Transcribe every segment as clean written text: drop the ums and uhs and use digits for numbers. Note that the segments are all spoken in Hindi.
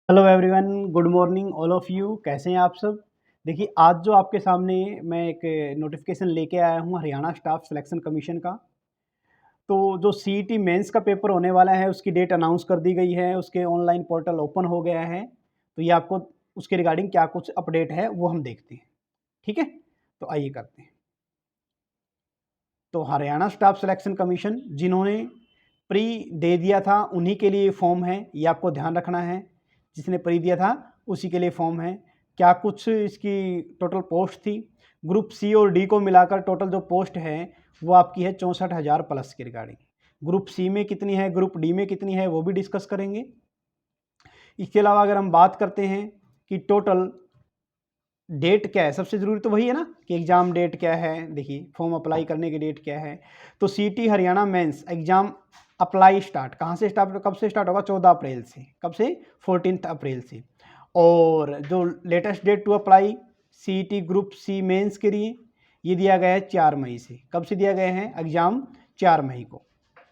Hello everyone, good morning all of you. कैसे हैं आप सब? देखिए, आज जो आपके सामने मैं एक नोटिफिकेशन लेके आया हूँ हरियाणा स्टाफ सिलेक्शन कमीशन का। तो जो सीईटी मेंस का पेपर होने वाला है उसकी डेट अनाउंस कर दी गई है, उसके ऑनलाइन पोर्टल ओपन हो गया है। तो ये आपको उसके रिगार्डिंग क्या कुछ अपडेट है वो हम देखते हैं। ठीक है, तो आइए करते हैं। तो हरियाणा स्टाफ सिलेक्शन कमीशन जिन्होंने प्री दे दिया था उन्हीं के लिए फॉर्म है, ये आपको ध्यान रखना है। जिसने प्री दिया था उसी के लिए फॉर्म है। क्या कुछ इसकी टोटल पोस्ट थी? ग्रुप सी और डी को मिलाकर टोटल जो पोस्ट है वो आपकी है 64,000 प्लस के रिगार्डिंग। ग्रुप सी में कितनी है, ग्रुप डी में कितनी है, वो भी डिस्कस करेंगे। इसके अलावा अगर हम बात करते हैं कि टोटल डेट क्या है, सबसे ज़रूरी तो वही है ना कि एग्ज़ाम डेट क्या है। देखिए, फॉर्म अप्लाई करने की डेट क्या है। तो CET Haryana mains exam apply start कहाँ से स्टार्ट, कब से स्टार्ट होगा? 14 अप्रैल से। कब से? 14 अप्रैल से। और जो लेटेस्ट डेट टू अप्लाई सीटी ग्रुप सी मेंस के लिए ये दिया गया है 4 मई से। कब से दिया गया है एग्ज़ाम? 4 मई को।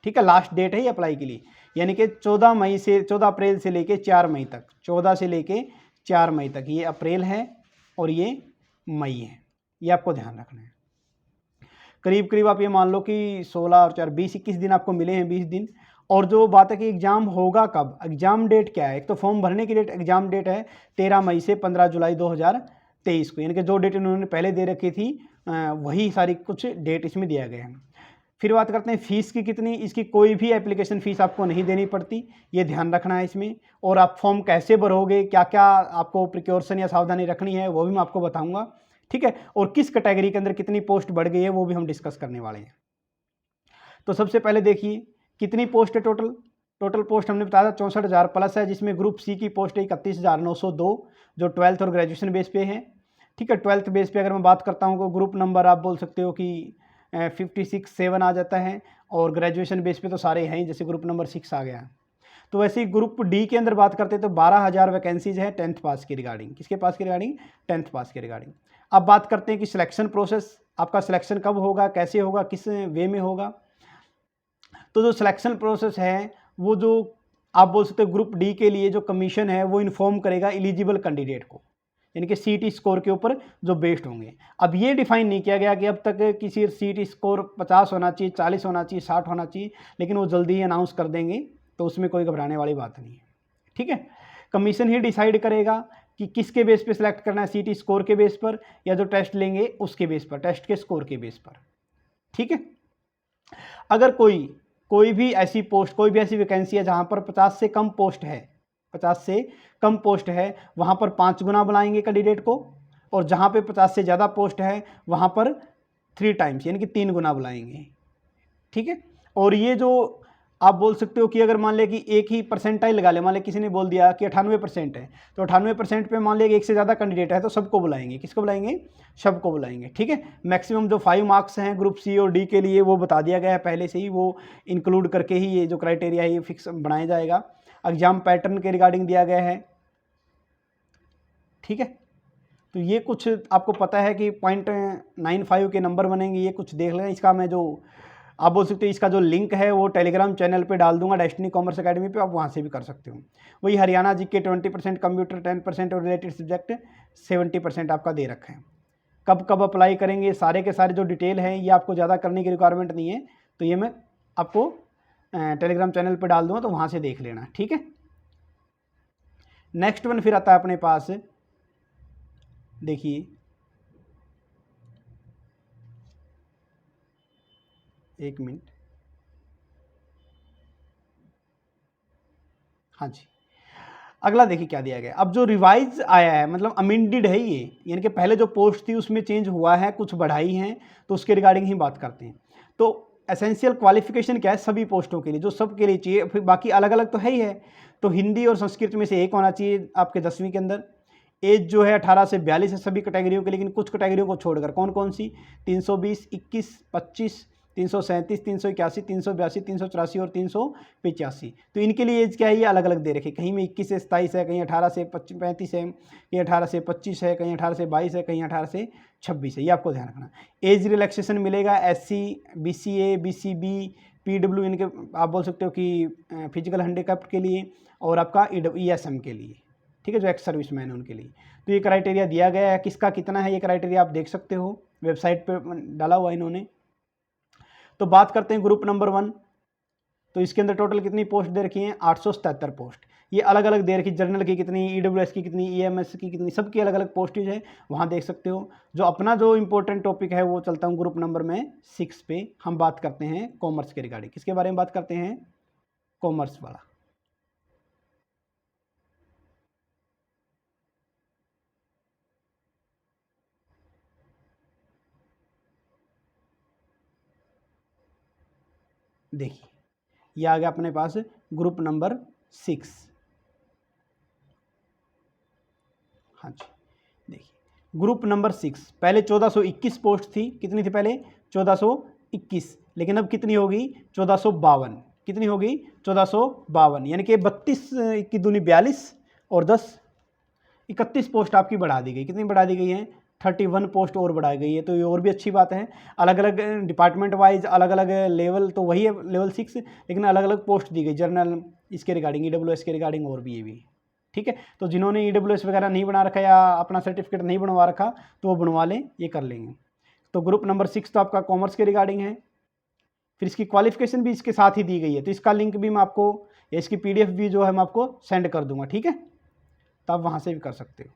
ठीक है, लास्ट डेट है ये अप्लाई के लिए। यानी कि 14 अप्रैल से लेके 4 मई तक, 14 से लेके 4 मई तक ये अप्रैल है और ये मई है। ये आपको ध्यान रखना है। करीब करीब आप ये मान लो कि 16 और 4 20-21 दिन आपको मिले हैं, 20 दिन। और जो बात है कि एग्ज़ाम होगा कब, एग्ज़ाम डेट क्या है? एक तो फॉर्म भरने की डेट, एग्ज़ाम डेट है 13 मई से 15 जुलाई 2023 को। यानी कि जो डेट इन्होंने पहले दे रखी थी वही सारी कुछ डेट इसमें दिया गया है। फिर बात करते हैं फ़ीस की कितनी। इसकी कोई भी एप्लीकेशन फ़ीस आपको नहीं देनी पड़ती, ये ध्यान रखना है इसमें। और आप फॉर्म कैसे भरोगे, क्या क्या आपको प्रिकॉशन या सावधानी रखनी है वो भी मैं आपको बताऊंगा। ठीक है, और किस कैटेगरी के अंदर कितनी पोस्ट बढ़ गई है वो भी हम डिस्कस करने वाले हैं। तो सबसे पहले देखिए कितनी पोस्ट है टोटल। टोटल पोस्ट हमने बताया 64,000 प्लस है, जिसमें ग्रुप सी की पोस्ट है 31,902 जो 12th और ग्रेजुएशन बेस पे है। ठीक है, 12th बेस पे अगर मैं बात करता हूँ तो ग्रुप नंबर आप बोल सकते हो कि 56-7 आ जाता है। और ग्रेजुएशन बेस पे तो सारे हैं, जैसे ग्रुप नंबर 6 आ गया। तो वैसे ही ग्रुप डी के अंदर बात करते हैं तो 12,000 वैकेंसीज हैं 10th पास के रिगार्डिंग। किसके पास के रिगार्डिंग? 10th पास के रिगार्डिंग। अब बात करते हैं कि सिलेक्शन प्रोसेस, आपका सिलेक्शन कब होगा, कैसे होगा, किस वे में होगा। तो जो सिलेक्शन प्रोसेस है वो जो आप बोल सकते हो ग्रुप डी के लिए जो कमीशन है वो इन्फॉर्म करेगा एलिजिबल कैंडिडेट को, यानी कि सीटी स्कोर के ऊपर जो बेस्ड होंगे। अब ये डिफाइन नहीं किया गया कि अब तक किसी सीटी स्कोर 50 होना चाहिए, 40 होना चाहिए, 60 होना चाहिए, लेकिन वो जल्दी ही अनाउंस कर देंगे, तो उसमें कोई घबराने वाली बात नहीं है। ठीक है, कमीशन ही डिसाइड करेगा कि किसके बेस पे सिलेक्ट करना है, सीटी स्कोर के बेस पर या जो टेस्ट लेंगे उसके बेस पर, टेस्ट के स्कोर के बेस पर। ठीक है, अगर कोई भी ऐसी पोस्ट, कोई भी ऐसी वैकेंसी है जहां पर 50 से कम पोस्ट है, 50 से कम पोस्ट है, वहां पर 5 गुना बुलाएंगे कैंडिडेट को। और जहां पे 50 से ज़्यादा पोस्ट है वहां पर 3 टाइम्स यानी कि 3 गुना बुलाएंगे। ठीक है, और ये जो आप बोल सकते हो कि अगर मान लिया कि एक ही परसेंटाइल लगा ले, मान लिया किसी ने बोल दिया कि 98% है, तो 98% पे मान लिया कि एक से ज़्यादा कैंडिडेट है तो सबको बुलाएंगे। किसको बुलाएंगे? सबको बुलाएंगे। ठीक है, मैक्सिमम जो 5 मार्क्स हैं ग्रुप सी और डी के लिए वो बता दिया गया है पहले से ही, वो इंक्लूड करके ही ये जो क्राइटेरिया है ये फिक्स बनाया जाएगा। एग्जाम पैटर्न के रिगार्डिंग दिया गया है। ठीक है, तो ये कुछ आपको पता है कि 0.95 के नंबर बनेंगे, ये कुछ देख लें। इसका मैं जो आप बोल सकते हो इसका जो लिंक है वो टेलीग्राम चैनल पे डाल दूंगा, डेस्टिनी कॉमर्स एकेडमी पे, आप वहाँ से भी कर सकते हो। वही हरियाणा जीके 20%, कंप्यूटर 10% और रिलेटेड सब्जेक्ट 70% आपका दे रखा है। कब कब अप्लाई करेंगे, सारे के सारे जो डिटेल हैं ये आपको ज़्यादा करने की रिक्वायरमेंट नहीं है, तो ये मैं आपको टेलीग्राम चैनल पर डाल दूँगा, तो वहाँ से देख लेना। ठीक है, नेक्स्ट वन फिर आता है अपने पास, देखिए एक मिनट, हाँ जी, अगला देखिए क्या दिया गया। अब जो रिवाइज आया है मतलब अमेंडेड है ये, यानी कि पहले जो पोस्ट थी उसमें चेंज हुआ है, कुछ बढ़ाई हैं, तो उसके रिगार्डिंग ही बात करते हैं। तो एसेंशियल क्वालिफिकेशन क्या है सभी पोस्टों के लिए, जो सबके लिए चाहिए, फिर बाकी अलग अलग तो है ही है। तो हिंदी और संस्कृत में से एक होना चाहिए आपके 10वीं के अंदर। एज जो है 18 से 42 है सभी कैटेगरियों के, लेकिन कुछ कैटेगरियों को छोड़कर। कौन कौन सी? 320, 21, 25, 337, 381, 382, 384 और 385। तो इनके लिए एज क्या है ये अलग अलग दे रखे, कहीं में 21 से 27 है, कहीं 18 से 35 है, कहीं 18 से 25 है, कहीं 18 से 22 है, कहीं 18 से 26 है। ये आपको ध्यान रखना। एज रिलैक्सेशन मिलेगा SC, BCA, BCB, PW, इनके आप बोल सकते हो कि फिजिकल हैंडीकैप्ड के लिए, और आपका ESM के लिए। ठीक है, जो एक्स सर्विसमैन है उनके लिए। तो ये क्राइटेरिया दिया गया है, किसका कितना है ये क्राइटेरिया आप देख सकते हो, वेबसाइट पे डाला हुआ है इन्होंने। तो बात करते हैं ग्रुप नंबर 1। तो इसके अंदर टोटल कितनी पोस्ट दे रखी हैं, 877 पोस्ट। ये अलग अलग दे रखी, जनरल की कितनी, ईडब्ल्यूएस की कितनी, ईएमएस की कितनी, सबकी अलग अलग पोस्टेज है, वहाँ देख सकते हो। जो अपना जो इंपॉर्टेंट टॉपिक है वो चलता हूँ ग्रुप नंबर में 6 पे। हम बात करते हैं कॉमर्स के रिगार्डिंग। किसके बारे में बात करते हैं, कॉमर्स वाला। देखिए ये आ गया अपने पास ग्रुप नंबर 6। हाँ जी, देखिए ग्रुप नंबर 6 पहले 1421 पोस्ट थी। कितनी थी पहले, 1421, लेकिन अब कितनी होगी, 1452। कितनी होगी, 1452, यानी कि 32 की दूनी 42 और 10 31 पोस्ट आपकी बढ़ा दी गई। कितनी बढ़ा दी गई है, 31 पोस्ट और बढ़ाई गई है। तो ये और भी अच्छी बात है। अलग अलग डिपार्टमेंट वाइज अलग अलग लेवल, तो वही है लेवल 6, लेकिन अलग अलग पोस्ट दी गई, जर्नल इसके रिगार्डिंग, ईडब्ल्यूएस के रिगार्डिंग, और भी ये भी। ठीक है, तो जिन्होंने ईडब्ल्यूएस वगैरह नहीं बना रखा या अपना सर्टिफिकेट नहीं बनवा रखा तो वो बनवा लें, ये कर लेंगे। तो ग्रुप नंबर 6 तो आपका कॉमर्स के रिगार्डिंग है। फिर इसकी क्वालिफिकेशन भी इसके साथ ही दी गई है, तो इसका लिंक भी मैं आपको, या इसकी पीडीएफ भी जो है मैं आपको सेंड कर दूंगा। ठीक है, तो आप वहाँ से भी कर सकते हो।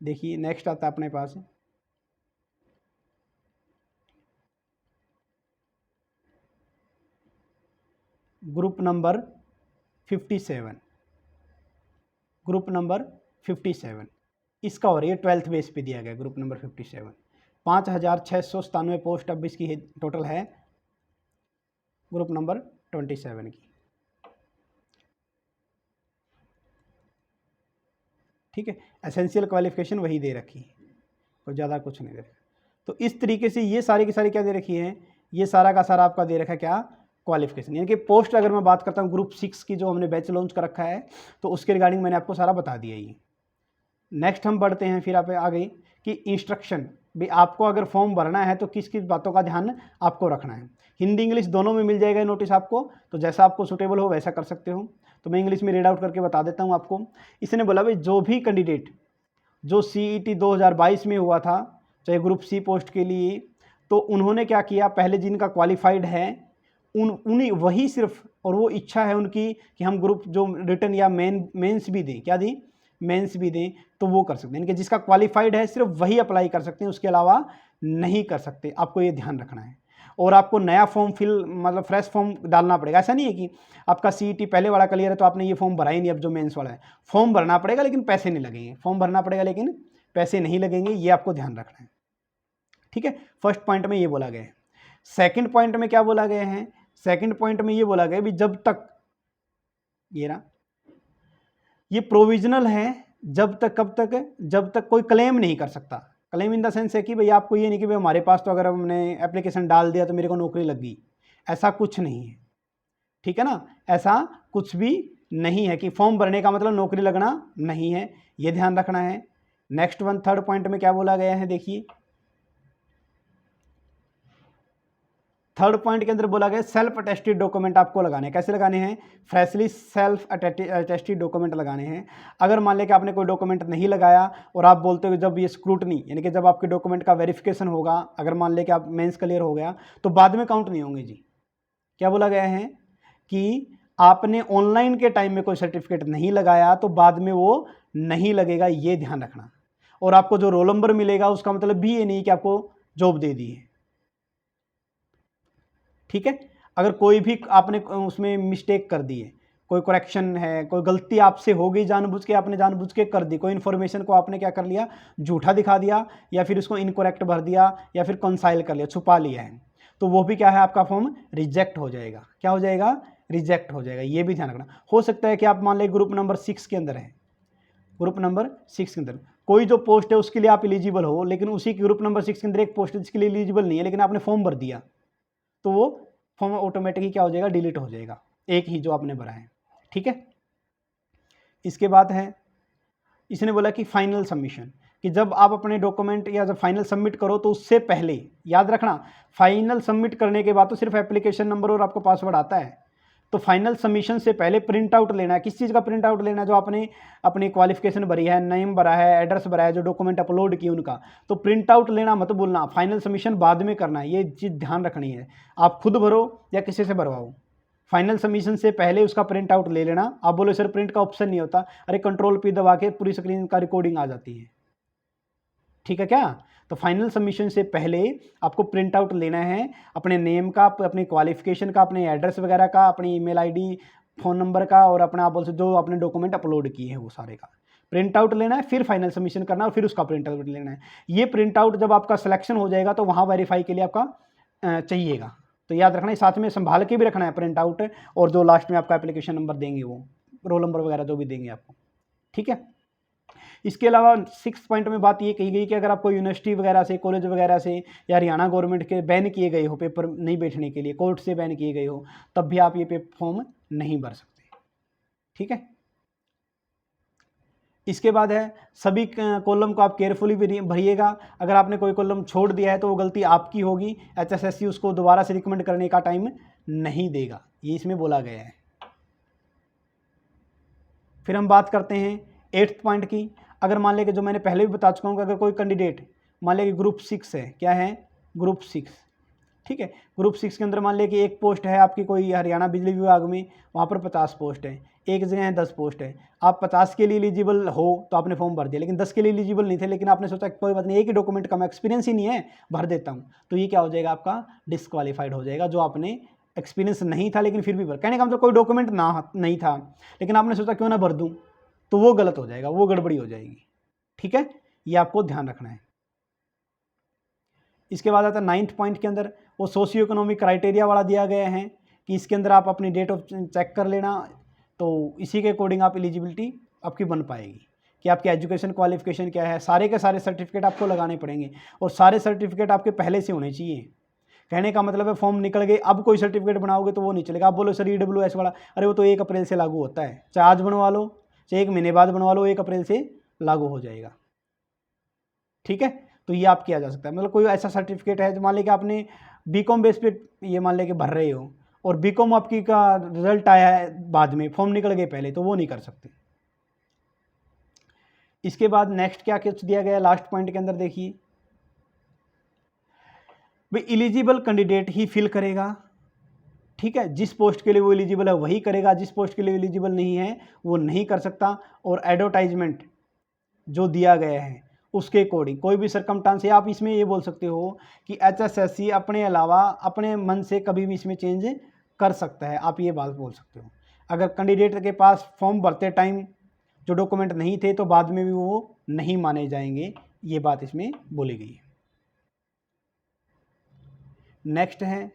देखिए नेक्स्ट आता है अपने पास ग्रुप नंबर 57। ग्रुप नंबर 57 इसका हो रही है 12th बेस पे दिया गया ग्रुप नंबर 57। 5697 पोस्ट अब इसकी टोटल है ग्रुप नंबर 27 की। ठीक है, एसेंशियल क्वालिफिकेशन वही दे रखी है, कोई ज़्यादा कुछ नहीं दे रखा। तो इस तरीके से ये सारी की सारी क्या दे रखी है, ये सारा का सारा आपका दे रखा है क्या, क्वालिफिकेशन। यानी कि पोस्ट अगर मैं बात करता हूँ ग्रुप 6 की, जो हमने बैच लॉन्च कर रखा है, तो उसके रिगार्डिंग मैंने आपको सारा बता दिया ही। नेक्स्ट हम बढ़ते हैं फिर आप आगे कि इंस्ट्रक्शन भी, आपको अगर फॉर्म भरना है तो किस किस बातों का ध्यान आपको रखना है। हिंदी इंग्लिश दोनों में मिल जाएगा नोटिस आपको, तो जैसा आपको सूटेबल हो वैसा कर सकते हो। तो मैं इंग्लिश में रीड आउट करके बता देता हूँ आपको। इसने बोला भाई जो भी कैंडिडेट जो CET 2022 में हुआ था, चाहे ग्रुप C पोस्ट के लिए, तो उन्होंने क्या किया, पहले जिनका क्वालिफाइड है उन्हीं वही सिर्फ, और वो इच्छा है उनकी कि हम ग्रुप जो रिटन या मेंस भी दें, क्या दी, मेंस भी दें, तो वो कर सकते हैं। यानी कि जिसका क्वालिफाइड है सिर्फ वही अप्लाई कर सकते हैं, उसके अलावा नहीं कर सकते। आपको ये ध्यान रखना है। और आपको नया फॉर्म मतलब फ्रेश फॉर्म डालना पड़ेगा। ऐसा नहीं है कि आपका CET पहले वाला क्लियर है तो आपने ये फॉर्म भरा ही नहीं, अब जो मेंस वाला है फॉर्म भरना पड़ेगा, लेकिन पैसे नहीं लगेंगे। फॉर्म भरना पड़ेगा लेकिन पैसे नहीं लगेंगे, ये आपको ध्यान रखना है। ठीक है, फर्स्ट पॉइंट में ये बोला गया है। सेकंड पॉइंट में क्या बोला गया है, सेकंड पॉइंट में ये बोला गया भी जब तक ये रहा, ये प्रोविजनल है, जब तक, कब तक, जब तक कोई क्लेम नहीं कर सकता। क्लेम इन द सेंस है कि भाई आपको ये नहीं कि भाई हमारे पास तो अगर हमने एप्लीकेशन डाल दिया तो मेरे को नौकरी लग गई, ऐसा कुछ नहीं है। ठीक है ना, ऐसा कुछ भी नहीं है कि फॉर्म भरने का मतलब नौकरी लगना नहीं है, ये ध्यान रखना है। नेक्स्ट वन, थर्ड पॉइंट में क्या बोला गया है, देखिए थर्ड पॉइंट के अंदर बोला गया सेल्फ अटेस्टेड डॉक्यूमेंट आपको लगाने हैं। कैसे लगाने हैं, फ्रेशली सेल्फ अटेस्टेड डॉक्यूमेंट लगाने हैं। अगर मान लें कि आपने कोई डॉक्यूमेंट नहीं लगाया और आप बोलते हो जब ये स्क्रूटनी, यानी कि जब आपके डॉक्यूमेंट का वेरिफिकेशन होगा, अगर मान लें कि आप मेंस क्लियर हो गया तो बाद में काउंट नहीं होंगे जी। क्या बोला गया है कि आपने ऑनलाइन के टाइम में कोई सर्टिफिकेट नहीं लगाया तो बाद में वो नहीं लगेगा, ये ध्यान रखना। और आपको जो रोल नंबर मिलेगा उसका मतलब भी ये नहीं कि आपको जॉब दे दी है। ठीक है, अगर कोई भी आपने उसमें मिस्टेक कर दी है, कोई करेक्शन है, कोई गलती आपसे हो गई, जानबूझ के आपने जानबूझ के कर दी, कोई इन्फॉर्मेशन को आपने क्या कर लिया, झूठा दिखा दिया, या फिर उसको इनकरेक्ट भर दिया, या फिर कंसाइल कर लिया, छुपा लिया है, तो वो भी क्या है, आपका फॉर्म रिजेक्ट हो जाएगा। क्या हो जाएगा, रिजेक्ट हो जाएगा, ये भी ध्यान रखना। हो सकता है कि आप मान लें ग्रुप नंबर 6 के अंदर है, ग्रुप नंबर 6 के अंदर कोई जो पोस्ट है उसके लिए आप एलिजिबल हो, लेकिन उसी ग्रुप नंबर 6 के अंदर एक पोस्ट है जिसके लिए एलिजिबल नहीं है, लेकिन आपने फॉर्म भर दिया, तो वो फॉर्म ऑटोमेटिकली क्या हो जाएगा, डिलीट हो जाएगा, एक ही जो आपने भरा है। ठीक है, इसके बाद है, इसने बोला कि फाइनल सबमिशन, कि जब आप अपने डॉक्यूमेंट या जब फाइनल सबमिट करो तो उससे पहले याद रखना, फाइनल सबमिट करने के बाद तो सिर्फ एप्लीकेशन नंबर और आपको पासवर्ड आता है, तो फाइनल सबमिशन से पहले प्रिंट आउट लेना है। किस चीज़ का प्रिंट आउट लेना है? जो आपने अपनी क्वालिफिकेशन भरी है, नेम भरा है, एड्रेस भरा है, जो डॉक्यूमेंट अपलोड किए उनका, तो प्रिंट आउट लेना मत भूलना। फाइनल सबमिशन बाद में करना है, ये चीज़ ध्यान रखनी है। आप खुद भरो या किसी से भरवाओ, फाइनल सबमिशन से पहले उसका प्रिंट आउट ले लेना। आप बोलो सर प्रिंट का ऑप्शन नहीं होता, अरे कंट्रोल P दबा के पूरी स्क्रीन का रिकॉर्डिंग आ जाती है, ठीक है क्या? तो फाइनल सबमिशन से पहले आपको प्रिंट आउट लेना है अपने नेम का, अपनी क्वालिफिकेशन का, अपने एड्रेस वगैरह का, अपनी ईमेल आईडी, फ़ोन नंबर का, और अपना आप बोल सकते जो अपने डॉक्यूमेंट अपलोड किए हैं वो सारे का प्रिंट आउट लेना है। फिर फाइनल सबमिशन करना है और फिर उसका प्रिंट आउट लेना है। ये प्रिंट आउट जब आपका सिलेक्शन हो जाएगा तो वहाँ वेरीफाई के लिए आपका चाहिएगा, तो याद रखना है। साथ में संभाल के भी रखना है प्रिंट आउट, और जो लास्ट में आपका एप्लीकेशन नंबर देंगे वो रोल नंबर वगैरह जो भी देंगे आपको, ठीक है। इसके अलावा 6 पॉइंट में बात ये कही गई कि अगर आपको यूनिवर्सिटी वगैरह से, कॉलेज वगैरह से या हरियाणा गवर्नमेंट के बैन किए गए हो, पेपर नहीं बैठने के लिए कोर्ट से बैन किए गए हो, तब भी आप ये पेपर फॉर्म नहीं भर सकते, ठीक है। इसके बाद है सभी कॉलम को आप केयरफुली भरिएगा। अगर आपने कोई कॉलम छोड़ दिया है तो वो गलती आपकी होगी, HSSC उसको दोबारा से रिकमेंड करने का टाइम नहीं देगा, ये इसमें बोला गया है। फिर हम बात करते हैं 8th पॉइंट की। अगर मान लें कि जो मैंने पहले भी बता चुका हूँ कि अगर कोई कैंडिडेट मान लें कि ग्रुप 6 है, क्या है ग्रुप 6, ठीक है, ग्रुप 6 के अंदर मान लें कि एक पोस्ट है आपकी कोई हरियाणा बिजली विभाग में, वहाँ पर 50 पोस्ट है, एक जगह है 10 पोस्ट है। आप 50 के लिए एलिजिबल हो तो आपने फॉर्म भर दिया, लेकिन 10 के लिए एलिजिबल नहीं थे, लेकिन आपने सोचा कोई बात नहीं, एक ही डॉक्यूमेंट का मैं एक्सपीरियंस ही नहीं है, भर देता हूँ, तो ये क्या हो जाएगा आपका डिस्क्वालीफाइड हो जाएगा। जो आपने एक्सपीरियंस नहीं था लेकिन फिर भी भर, कहने का मतलब कोई डॉक्यूमेंट नहीं था लेकिन आपने सोचा क्यों ना भर दूँ, तो वो गलत हो जाएगा, वो गड़बड़ी हो जाएगी, ठीक है, ये आपको ध्यान रखना है। इसके बाद आता है 9th पॉइंट के अंदर वो सोशियो इकोनॉमिक क्राइटेरिया वाला दिया गया है कि इसके अंदर आप अपनी डेट ऑफ चेक कर लेना, तो इसी के अकॉर्डिंग आप एलिजिबिलिटी आपकी बन पाएगी कि आपकी एजुकेशन क्वालिफिकेशन क्या है। सारे के सारे सर्टिफिकेट आपको लगाने पड़ेंगे और सारे सर्टिफिकेट आपके पहले से होने चाहिए। कहने का मतलब है फॉर्म निकल गए, अब कोई सर्टिफिकेट बनाओगे तो वो नहीं चलेगा। आप बोलो सर EWS वाला, अरे वो तो 1 अप्रैल से लागू होता है, चाहे आज बनवा लो चाहे 1 महीने बाद बनवा लो, 1 अप्रैल से लागू हो जाएगा, ठीक है। तो ये आप किया जा सकता है। मतलब कोई ऐसा सर्टिफिकेट है, मान लें कि आपने BCom बेस पे ये मान लें कि भर रहे हो और BCom आपकी का रिजल्ट आया है बाद में, फॉर्म निकल गए पहले, तो वो नहीं कर सकते। इसके बाद नेक्स्ट क्या कुछ दिया गया लास्ट पॉइंट के अंदर, देखिए भाई एलिजिबल कैंडिडेट ही फिल करेगा, ठीक है, जिस पोस्ट के लिए वो एलिजिबल है वही करेगा, जिस पोस्ट के लिए एलिजिबल नहीं है वो नहीं कर सकता। और एडवर्टाइजमेंट जो दिया गया है उसके अकॉर्डिंग कोई भी सरकमस्टांस है, आप इसमें ये बोल सकते हो कि HSSC अपने अलावा अपने मन से कभी भी इसमें चेंज कर सकता है, आप ये बात बोल सकते हो। अगर कैंडिडेट के पास फॉर्म भरते टाइम जो डॉक्यूमेंट नहीं थे तो बाद में भी वो नहीं माने जाएंगे, ये बात इसमें बोली गई है। नेक्स्ट है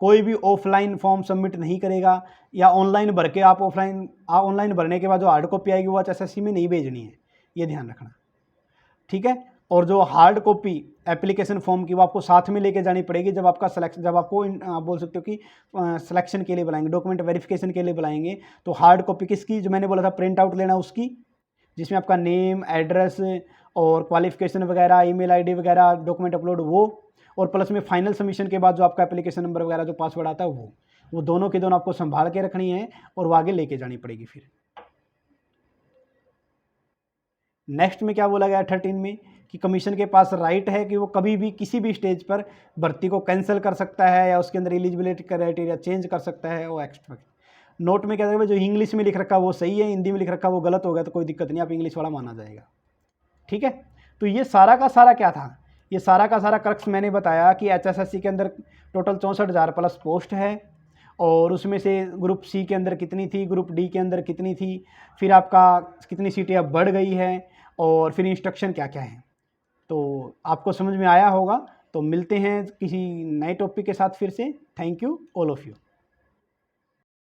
कोई भी ऑफलाइन फॉर्म सबमिट नहीं करेगा या ऑनलाइन भर के आप ऑनलाइन भरने के बाद जो हार्ड कॉपी आएगी वो HSSC में नहीं भेजनी है, ये ध्यान रखना, ठीक है। और जो हार्ड कॉपी एप्लीकेशन फॉर्म की वो आपको साथ में लेके जानी पड़ेगी जब आपका सिलेक्शन, जब आपको आप बोल सकते हो कि सिलेक्शन के लिए बुलाएंगे, डॉक्यूमेंट वेरिफिकेशन के लिए बुलाएंगे, तो हार्ड कॉपी किसकी, जो मैंने बोला था प्रिंट आउट लेना उसकी, जिसमें आपका नेम, एड्रेस और क्वालिफिकेशन वगैरह, ईमेल आईडी वगैरह, डॉक्यूमेंट अपलोड वो, और प्लस में फाइनल सबमिशन के बाद जो आपका एप्लीकेशन नंबर वगैरह जो पासवर्ड आता है वो दोनों के दोनों आपको संभाल के रखनी है और वो आगे लेके जानी पड़ेगी। फिर नेक्स्ट में क्या बोला गया 13 में कि कमीशन के पास राइट है कि वो कभी भी किसी भी स्टेज पर भर्ती को कैंसिल कर सकता है या उसके अंदर एलिजिबिलिटी क्राइटेरिया चेंज कर सकता है। वो एक्स्ट्रा नोट में क्या है, जो इंग्लिश में लिख रखा है वो सही है, हिंदी में लिख रखा है वो गलत हो गया तो कोई दिक्कत नहीं, आप इंग्लिश वाला माना जाएगा, ठीक है। तो ये सारा का सारा क्या था, ये सारा का सारा क्रक्स मैंने बताया कि HSSC के अंदर टोटल 64,000 प्लस पोस्ट है और उसमें से ग्रुप C के अंदर कितनी थी, ग्रुप D के अंदर कितनी थी, फिर आपका कितनी सीटें अब बढ़ गई है और फिर इंस्ट्रक्शन क्या क्या है। तो आपको समझ में आया होगा। तो मिलते हैं किसी नए टॉपिक के साथ फिर से। Thank you all of you.